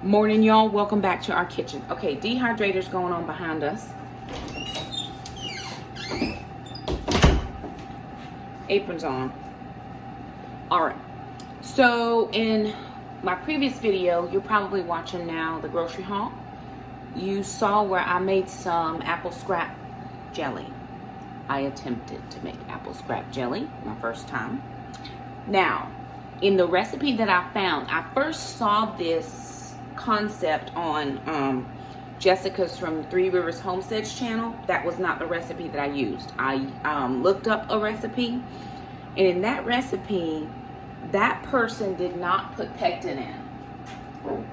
Morning, y'all. Welcome back to our kitchen. Okay, dehydrator's going on behind us. Apron's on. All right. So in my previous video, you're probably watching now the grocery haul. You saw where I made some apple scrap jelly. I attempted to make apple scrap jelly my first time. Now, in the recipe that I found, I first saw this concept on Jessica's from Three Rivers Homestead's channel. That was not the recipe that I used. I looked up a recipe, and in that recipe, that person did not put pectin in.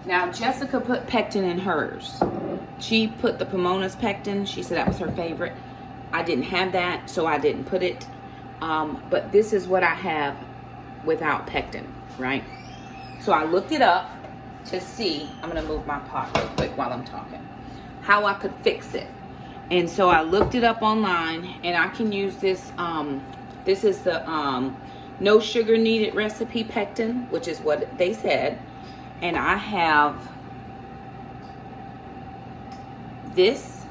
Now, Jessica put pectin in hers. She put the Pomona's pectin. She said that was her favorite. I didn't have that, so I didn't put it. But this is what I have without pectin, right? So I looked it up to see, I'm gonna move my pot real quick while I'm talking, how I could fix it. And so I looked it up online, and I can use this, this is the no sugar needed recipe pectin, which is what they said. And I have this.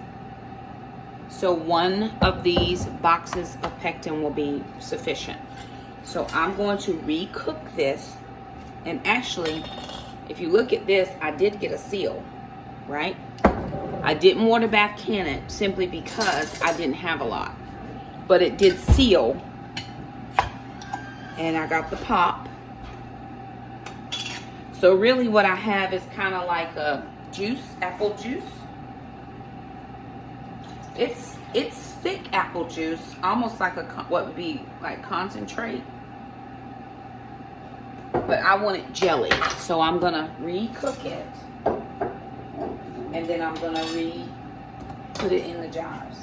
So one of these boxes of pectin will be sufficient. So I'm going to re-cook this. And actually, if you look at this, I did get a seal, right? I didn't water bath can it simply because I didn't have a lot. But it did seal. And I got the pop. So really what I have is kind of like a juice, apple juice. It's thick apple juice, almost like what would be like concentrate. But I want it jelly, so I'm gonna re-cook it, and then I'm gonna put it in the jars.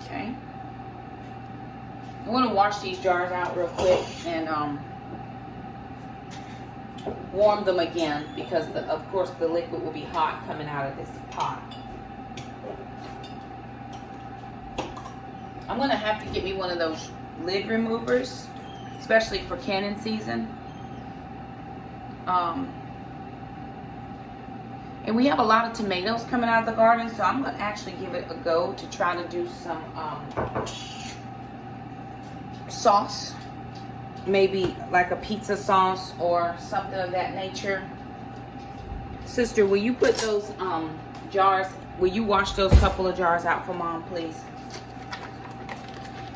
Okay. I'm gonna wash these jars out real quick and warm them again, because of course the liquid will be hot coming out of this pot. I'm gonna have to get me one of those lid removers, especially for canning season. And we have a lot of tomatoes coming out of the garden, so I'm gonna actually give it a go to try to do some sauce. Maybe like a pizza sauce or something of that nature. Sister, will you put those jars, will you wash those couple of jars out for Mom, please?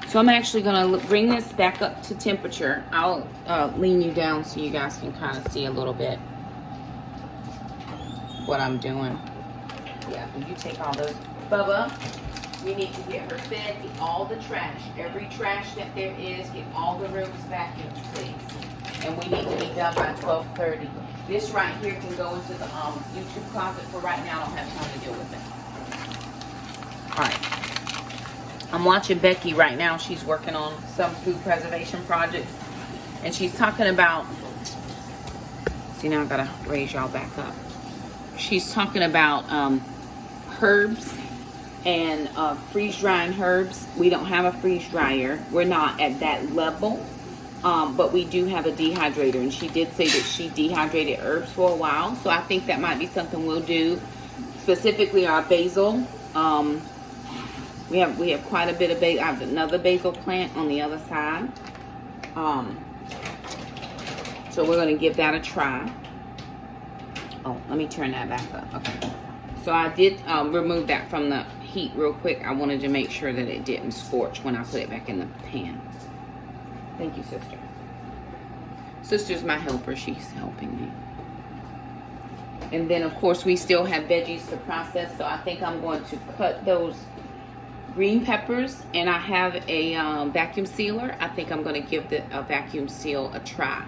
So I'm actually gonna bring this back up to temperature. I'll lean you down so you guys can kind of see a little bit what I'm doing. Yeah, will you take all those? Bubba, we need to get her fed, get all the trash, every trash that there is, get all the rooms vacuumed, please. And we need to be done by 12:30. This right here can go into the YouTube closet for right now. I don't have time to deal with it. All right. I'm watching Becky right now. She's working on some food preservation projects. And she's talking about, see, now I gotta raise y'all back up. She's talking about herbs and freeze drying herbs. We don't have a freeze dryer. We're not at that level, but we do have a dehydrator, and she did say that she dehydrated herbs for a while, so I think that might be something we'll do. Specifically our basil. We have quite a bit of basil. I have another basil plant on the other side, so we're going to give that a try. Oh, let me turn that back up. Okay. So I did remove that from the heat real quick. I wanted to make sure that it didn't scorch when I put it back in the pan. Thank you, sister. Sister's my helper. She's helping me. And then, of course, we still have veggies to process. So I think I'm going to cut those green peppers. And I have a vacuum sealer. I think I'm going to give a vacuum seal a try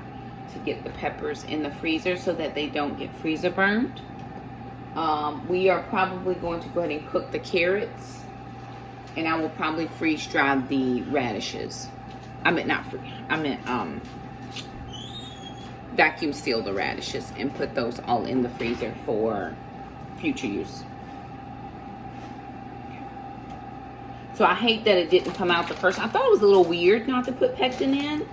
to get the peppers in the freezer so that they don't get freezer burned. We are probably going to go ahead and cook the carrots, and I will probably freeze dry the radishes. Vacuum seal the radishes and put those all in the freezer for future use. So I hate that it didn't come out the first. I thought it was a little weird not to put pectin in,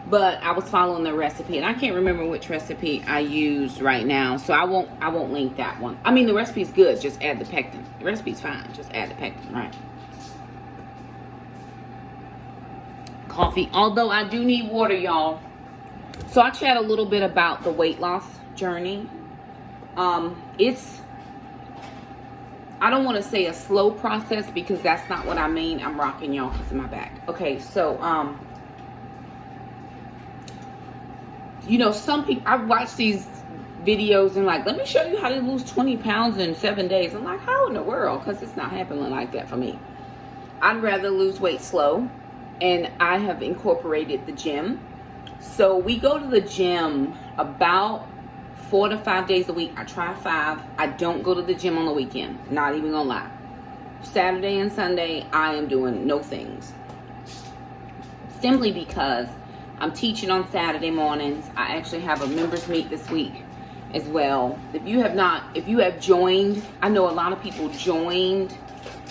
but I was following the recipe, and I can't remember which recipe I used right now, so I won't link that one. I mean, the recipe's good, just add the pectin. The recipe's fine, just add the pectin, right? Coffee, although I do need water, y'all. So I chat a little bit about the weight loss journey. It's, I don't want to say a slow process, because that's not what I mean. I'm rocking y'all because of my back. Okay, so you know, some people, I watch these videos and like, let me show you how to lose 20 pounds in 7 days. I'm like, how in the world? Because it's not happening like that for me. I'd rather lose weight slow, and I have incorporated the gym. So we go to the gym about 4 to 5 days a week. I try 5. I don't go to the gym on the weekend. Not even gonna lie. Saturday and Sunday, I am doing no things. Simply because I'm teaching on Saturday mornings. I actually have a members meet this week as well. If you have joined, I know a lot of people joined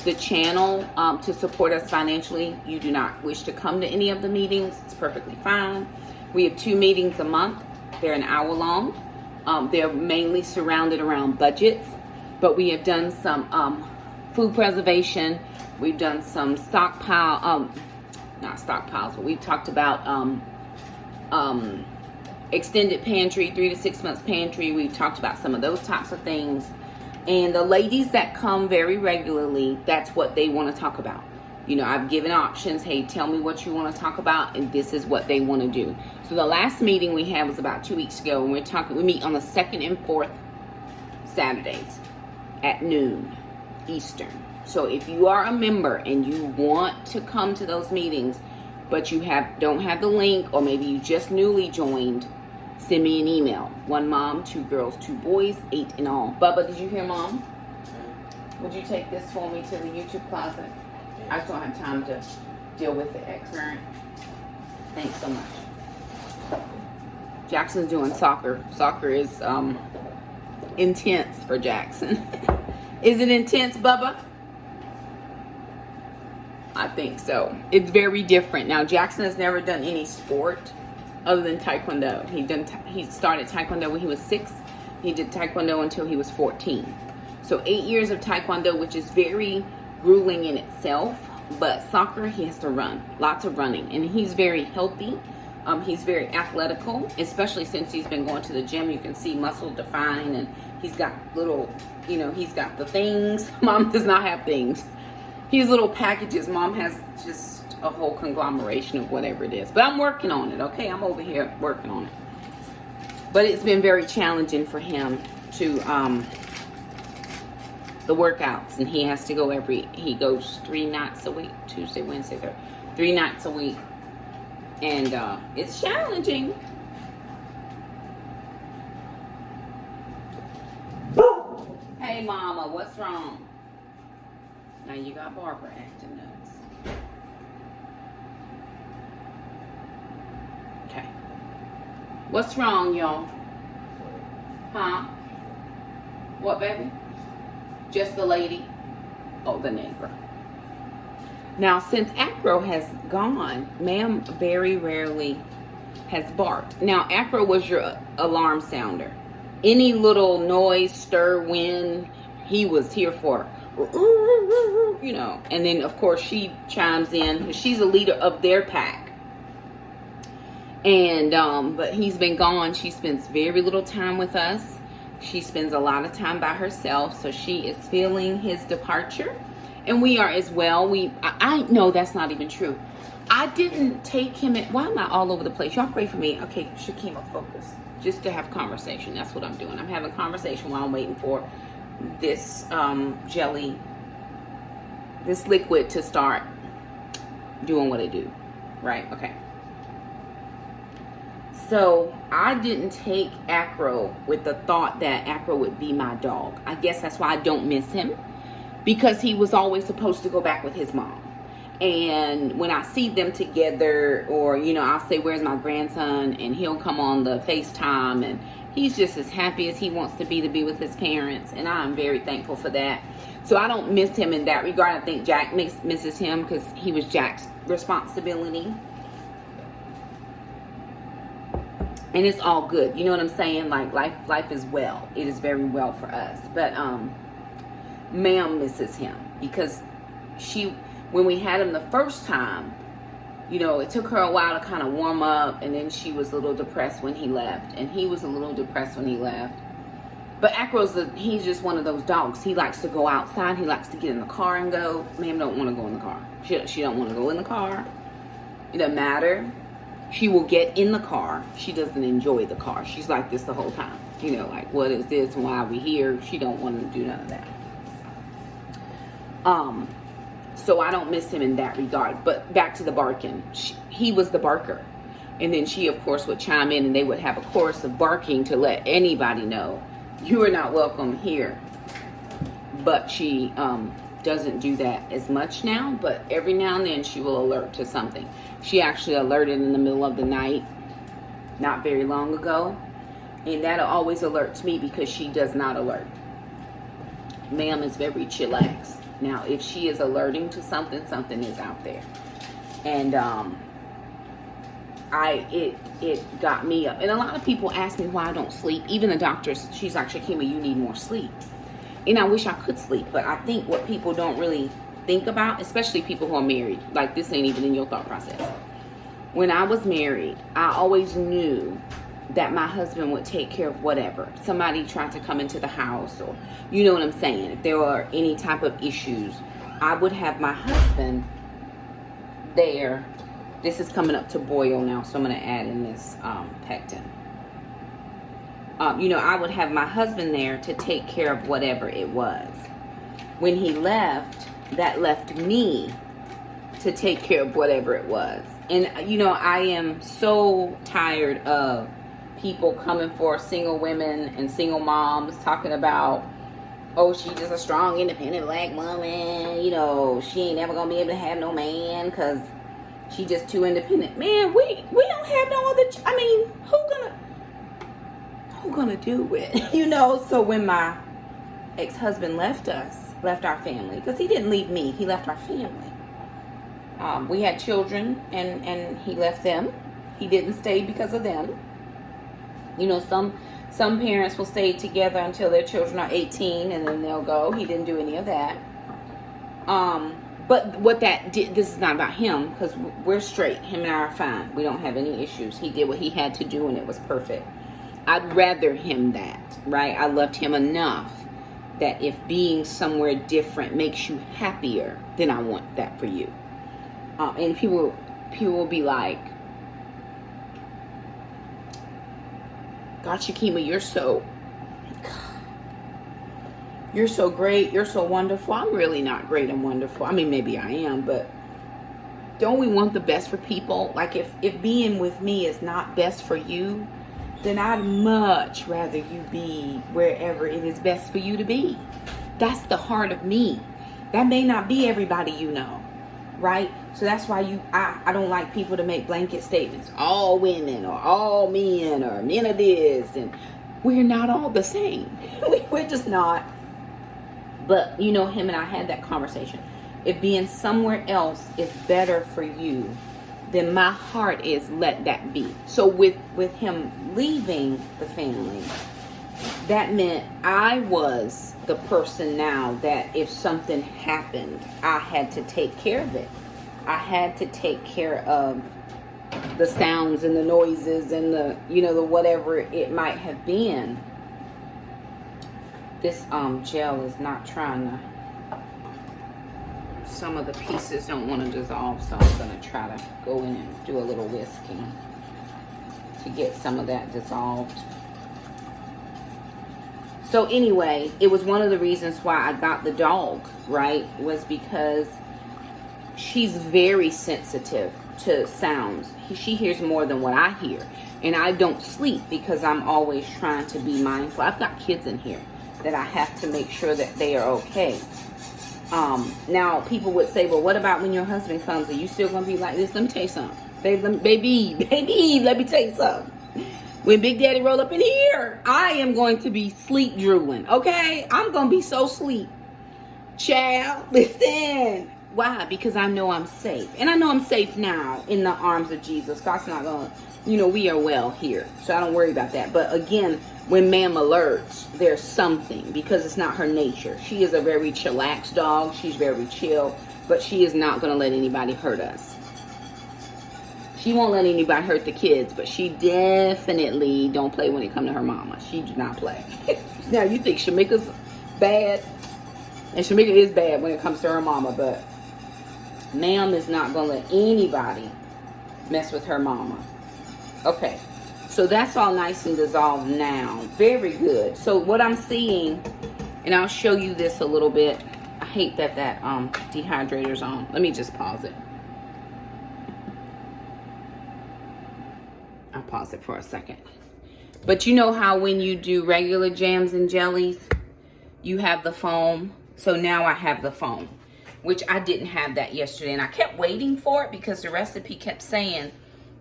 the channel to support us financially. You do not wish to come to any of the meetings, it's perfectly fine. We have 2 meetings a month. They're an hour long. They're mainly surrounded around budgets, but we have done some food preservation. We've done some stockpile, not stockpiles, but we've talked about extended pantry, 3 to 6 months pantry. We've talked about some of those types of things. And the ladies that come very regularly, that's what they want to talk about. You know, I've given options. Hey, tell me what you want to talk about, and this is what they want to do. So the last meeting we had was about 2 weeks ago, and we meet on the 2nd and 4th Saturdays at noon Eastern. So if you are a member and you want to come to those meetings, but you don't have the link, or maybe you just newly joined, send me an email. 1 mom, 2 girls, 2 boys, 8 in all. Bubba, did you hear Mom? Would you take this for me to the YouTube closet? I just don't have time to deal with it at current. Thanks so much. Jackson's doing soccer. Soccer is intense for Jackson. Is it intense, Bubba? I think so. It's very different. Now, Jackson has never done any sport other than Taekwondo. He started Taekwondo when he was 6. He did Taekwondo until he was 14. So 8 years of Taekwondo, which is very grueling in itself. But soccer, he has to run. Lots of running. And he's very healthy. He's very athletical, especially since he's been going to the gym. You can see muscle define, and he's got little, you know, he's got the things. Mom does not have things. He has little packages. Mom has just a whole conglomeration of whatever it is. But I'm working on it, okay? I'm over here working on it. But it's been very challenging for him to, the workouts. And he has to go he goes 3 nights a week. Tuesday, Wednesday, Thursday. 3 nights a week. And it's challenging. Hey, Mama, what's wrong? Now you got Barbara acting nuts. Okay. What's wrong, y'all? Huh? What, baby? Just the lady? Oh, the neighbor. Now, since Acro has gone, Ma'am very rarely has barked. Now, Acro was your alarm sounder. Any little noise, stir, wind, he was here for, you know. And then, of course, she chimes in. She's a leader of their pack. And, but he's been gone. She spends very little time with us. She spends a lot of time by herself. So she is feeling his departure. And we are as well. I know that's not even true. I didn't take him in. Why am I all over the place? Y'all pray for me. Okay, Shakema, focus. Just to have conversation. That's what I'm doing. I'm having conversation while I'm waiting for this jelly, this liquid to start doing what it do. Right? Okay. So I didn't take Acro with the thought that Acro would be my dog. I guess that's why I don't miss him. Because he was always supposed to go back with his mom. And when I see them together, or, you know, I'll say, where's my grandson? And he'll come on the FaceTime. And he's just as happy as he wants to be with his parents. And I'm very thankful for that. So I don't miss him in that regard. I think Jack misses him because he was Jack's responsibility. And it's all good. You know what I'm saying? Like, life is well. It is very well for us. But Ma'am misses him because when we had him the first time, you know, it took her a while to kind of warm up, and then she was a little depressed when he left, and he was a little depressed when he left. But Acro's he's just one of those dogs. He likes to go outside. He likes to get in the car and go. Ma'am don't want to go in the car. She don't want to go in the car. It doesn't matter. She will get in the car. She doesn't enjoy the car. She's like this the whole time. You know, like, what is this and why are we here? She don't want to do none of that. So I don't miss him in that regard. But back to the barking. He was the barker. And then she, of course, would chime in and they would have a chorus of barking to let anybody know you are not welcome here. But she doesn't do that as much now. But every now and then she will alert to something. She actually alerted in the middle of the night not very long ago. And that always alerts me because she does not alert. Ma'am is very chillaxed. Now, if she is alerting to something, something is out there. And it got me up. And a lot of people ask me why I don't sleep. Even the doctors, she's like, Shakema, you need more sleep. And I wish I could sleep. But I think what people don't really think about, especially people who are married, like this ain't even in your thought process. When I was married, I always knew that my husband would take care of whatever. Somebody tried to come into the house, or you know what I'm saying. If there were any type of issues, I would have my husband there. This is coming up to boil now, so I'm going to add in this pectin. You know, I would have my husband there to take care of whatever it was. When he left, that left me to take care of whatever it was. And, you know, I am so tired of people coming for single women and single moms talking about, oh, she's just a strong, independent black woman. You know, she ain't never going to be able to have no man because she just too independent. Man, we don't have no other, I mean, who gonna do it? You know, so when my ex-husband left our family, because he didn't leave me, he left our family. We had children and he left them. He didn't stay because of them. You know, some parents will stay together until their children are 18 and then they'll go. He didn't do any of that. But what that did, this is not about him because we're straight. Him and I are fine. We don't have any issues. He did what he had to do and it was perfect. I'd rather him that, right? I loved him enough that if being somewhere different makes you happier, then I want that for you. And people will be like, God, Shakema, you're so great. You're so wonderful. I'm really not great and wonderful. I mean, maybe I am, but don't we want the best for people? Like if being with me is not best for you, then I'd much rather you be wherever it is best for you to be. That's the heart of me. That may not be everybody you know, right? So that's why I don't like people to make blanket statements. All women or all men or none of this. And we're not all the same. We're just not. But, you know, him and I had that conversation. If being somewhere else is better for you, then my heart is let that be. So with him leaving the family, that meant I was the person now that if something happened, I had to take care of it. I had to take care of the sounds and the noises and the, you know, the whatever it might have been. This gel is not trying to, some of the pieces don't want to dissolve, so I'm going to try to go in and do a little whisking to get some of that dissolved. So anyway, it was one of the reasons why I got the dog, right, was because she's very sensitive to sounds. She hears more than what I hear. And I don't sleep because I'm always trying to be mindful. I've got kids in here that I have to make sure that they are okay. Now, people would say, well, what about when your husband comes? Are you still going to be like this? Let me tell you something. Baby, let me tell you something. When Big Daddy roll up in here, I am going to be sleep drooling, okay? I'm going to be so sleep. Child, listen. Why? Because I know I'm safe. And I know I'm safe now in the arms of Jesus. God's not going to, we are well here. So I don't worry about that. But again, when ma'am alerts, there's something, because it's not her nature. She is a very chillax dog. She's very chill. But she is not going to let anybody hurt us. She won't let anybody hurt the kids. But she definitely don't play when it comes to her mama. She do not play. Now, you think Shamika's bad? And Shamika is bad when it comes to her mama, but ma'am is not going to let anybody mess with her mama. Okay, so that's all nice and dissolved now. Very good. So what I'm seeing, and I'll show you this a little bit. I hate that dehydrator's on. Let me just pause it. I'll pause it for a second. But you know how when you do regular jams and jellies, you have the foam. So now I have the foam, which I didn't have that yesterday. And I kept waiting for it because the recipe kept saying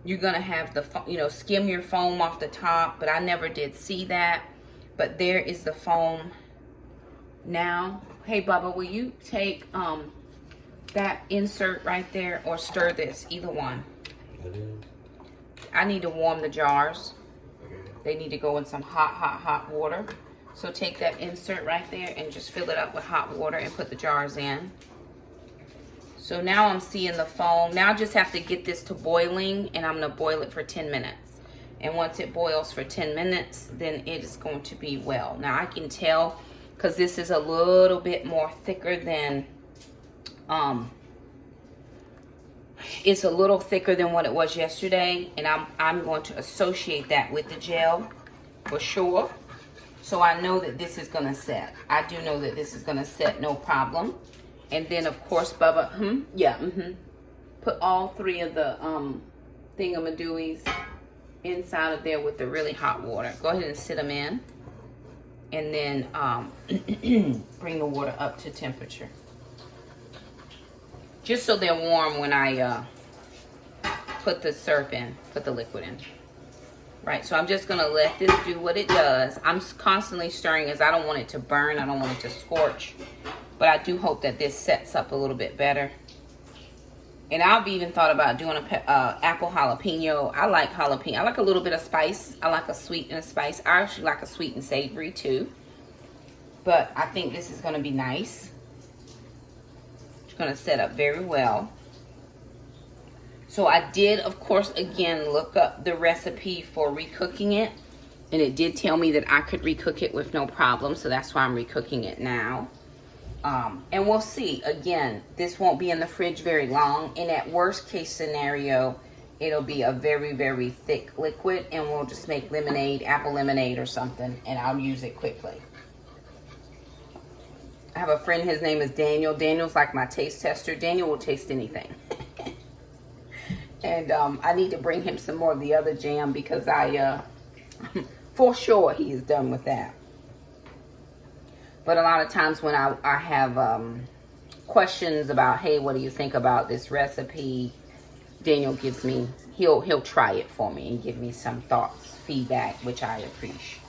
you're going to have the, skim your foam off the top. But I never did see that. But there is the foam now. Hey, Bubba, will you take that insert right there or stir this? Either one. I need to warm the jars. They need to go in some hot water. So take that insert right there and just fill it up with hot water and put the jars in. So now I'm seeing the foam. Now I just have to get this to boiling, and I'm going to boil it for 10 minutes. And once it boils for 10 minutes, then it is going to be well. Now I can tell because this is a little bit more thicker than, it's a little thicker than what it was yesterday. And I'm going to associate that with the gel for sure. So I know that this is going to set. I do know that this is going to set, no problem. And then, of course, Bubba, put all three of the thingamadooies inside of there with the really hot water. Go ahead and sit them in. And then bring the water up to temperature. Just so they're warm when I put the syrup in, put the liquid in. Right, so I'm just going to let this do what it does. I'm constantly stirring as I don't want it to burn. I don't want it to scorch. But I do hope that this sets up a little bit better. And I've even thought about doing a apple jalapeno. I like jalapeno. I like a little bit of spice. I like a sweet and a spice. I actually like a sweet and savory too. But I think this is going to be nice. It's going to set up very well. So I did, of course, again, look up the recipe for recooking it. And it did tell me that I could recook it with no problem. So that's why I'm recooking it now. And we'll see. Again, this won't be in the fridge very long. And at worst case scenario, it'll be a very, very thick liquid. And we'll just make lemonade, apple lemonade or something. And I'll use it quickly. I have a friend, his name is Daniel. Daniel's like my taste tester. Daniel will taste anything. And I need to bring him some more of the other jam because for sure he is done with that. But a lot of times when I have questions about, hey, what do you think about this recipe? Daniel gives me, he'll try it for me and give me some thoughts, feedback, which I appreciate.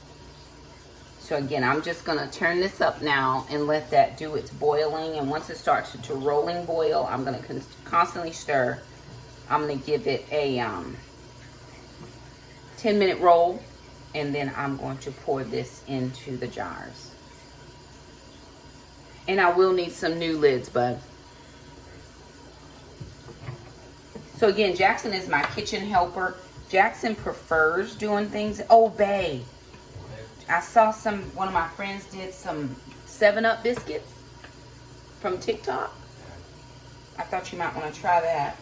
So again, I'm just going to turn this up now and let that do its boiling. And once it starts to rolling boil, I'm going to constantly stir. I'm going to give it a 10-minute roll. And then I'm going to pour this into the jars. And I will need some new lids, bud. So again, Jackson is my kitchen helper. Jackson prefers doing things. Oh, babe. I saw one of my friends did some 7-Up biscuits from TikTok. I thought you might want to try that.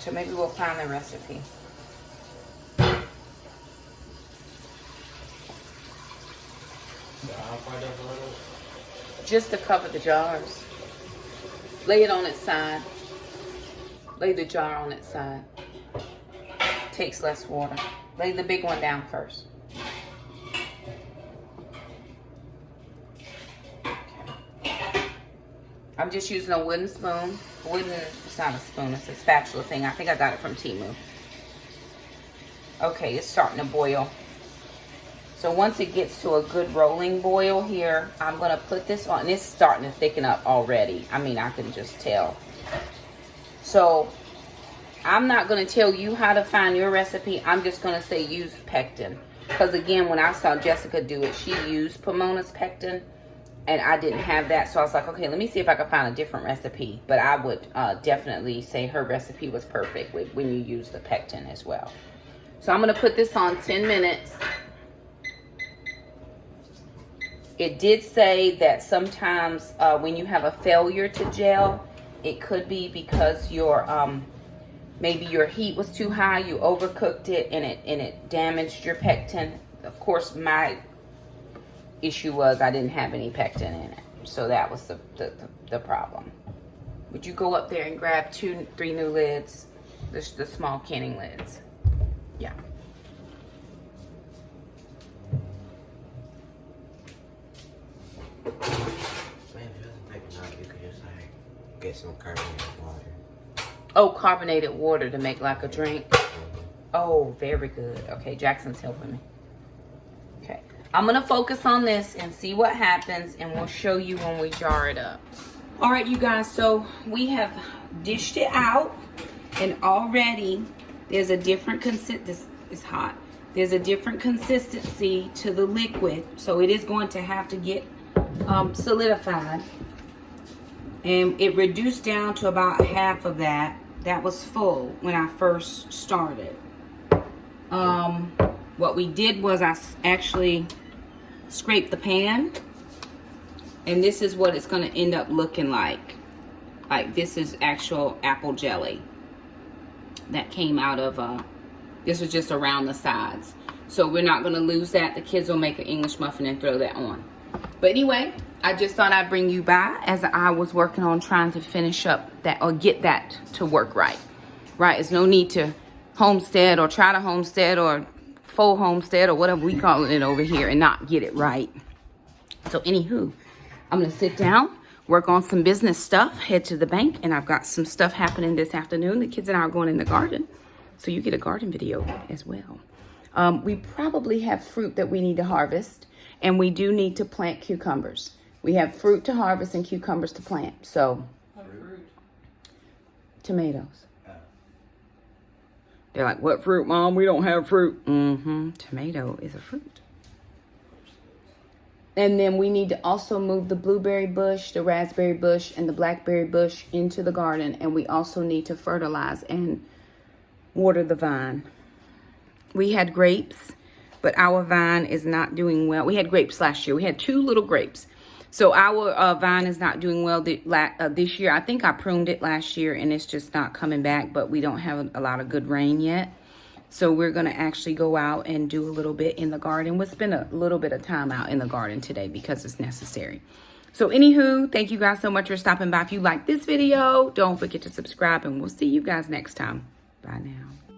So maybe we'll find the recipe. Just to cover the jars. Lay it on its side. Lay the jar on its side. Takes less water. Lay the big one down first. Okay. I'm just using a wooden spoon. It's not a spoon, it's a spatula thing. I think I got it from Temu. Okay, it's starting to boil. So once it gets to a good rolling boil here, I'm going to put this on. And it's starting to thicken up already. I mean, I can just tell. So I'm not going to tell you how to find your recipe. I'm just going to say use pectin. Because again, when I saw Jessica do it, she used Pomona's pectin. And I didn't have that. So I was like, okay, let me see if I can find a different recipe. But I would definitely say her recipe was perfect when you use the pectin as well. So I'm going to put this on 10 minutes. It did say that sometimes when you have a failure to gel, it could be because your maybe your heat was too high, you overcooked it, and it damaged your pectin. Of course, my issue was I didn't have any pectin in it, so that was the problem. Would you go up there and grab 3 new lids, the small canning lids? Yeah. Man, if it doesn't take enough, you could just like get some carbonated water. Oh, carbonated water to make like a drink. Oh, very good. Okay, Jackson's helping me. Okay, I'm gonna focus on this and see what happens, and we'll show you when we jar it up. All right, you guys, so we have dished it out, and already there's a different this is hot. There's a different consistency to the liquid, so it is going to have to get solidified. And it reduced down to about half of that. That was full when I first started. What we did was I actually scraped the pan, and this is what it's going to end up looking like. Like, this is actual apple jelly that came out of this was just around the sides. So we're not going to lose that. The kids will make an English muffin and throw that on. But anyway, I just thought I'd bring you by as I was working on trying to finish up that, or get that to work right. Right? There's no need to homestead or try to homestead or full homestead or whatever we call it over here and not get it right. So anywho, I'm going to sit down, work on some business stuff, head to the bank, and I've got some stuff happening this afternoon. The kids and I are going in the garden, so you get a garden video as well. We probably have fruit that we need to harvest, and we do need to plant cucumbers. We have fruit to harvest and cucumbers to plant. So, What fruit? Tomatoes. They're like, what fruit, Mom? We don't have fruit. Tomato is a fruit. And then we need to also move the blueberry bush, the raspberry bush, and the blackberry bush into the garden. And we also need to fertilize and water the vine. We had grapes, but our vine is not doing well. We had grapes last year. We had 2 little grapes. So our vine is not doing well this year. I think I pruned it last year, and it's just not coming back, but we don't have a lot of good rain yet. So we're going to actually go out and do a little bit in the garden. We'll spend a little bit of time out in the garden today because it's necessary. So anywho, thank you guys so much for stopping by. If you like this video, don't forget to subscribe, and we'll see you guys next time. Bye now.